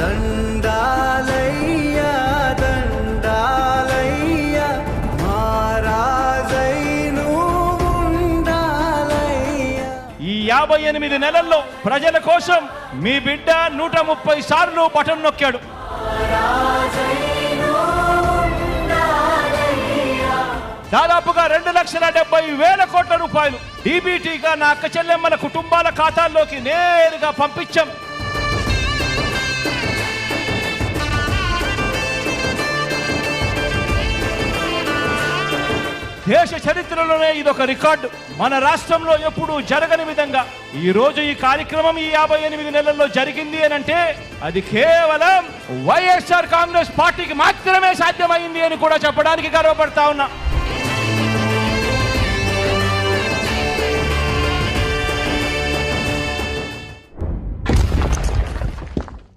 దండాలయ్యా దండాలయ్యా మహారాజై నువ్వుండాలయ్యా. ఈ 58 నెలల్లో ప్రజల కోసం మీ బిడ్డ 130 సార్లు బటన్ నొక్కాడు. దాదాపుగా 2,70,000 కోట్ల రూపాయలు డీబీటీగా నా అక్క చెల్లెమ్మల కుటుంబాల ఖాతాల్లోకి నేరుగా పంపించాం. దేశ చరిత్రలోనే ఇదొక రికార్డు. మన రాష్ట్రంలో ఎప్పుడూ జరగని విధంగా ఈ రోజు ఈ కార్యక్రమం ఈ 58 నెలల్లో జరిగింది అని అంటే అది కేవలం వైఎస్ఆర్ కాంగ్రెస్ పార్టీకి మాత్రమే సాధ్యమైంది అని కూడా చెప్పడానికి గర్వపడతా ఉన్నా.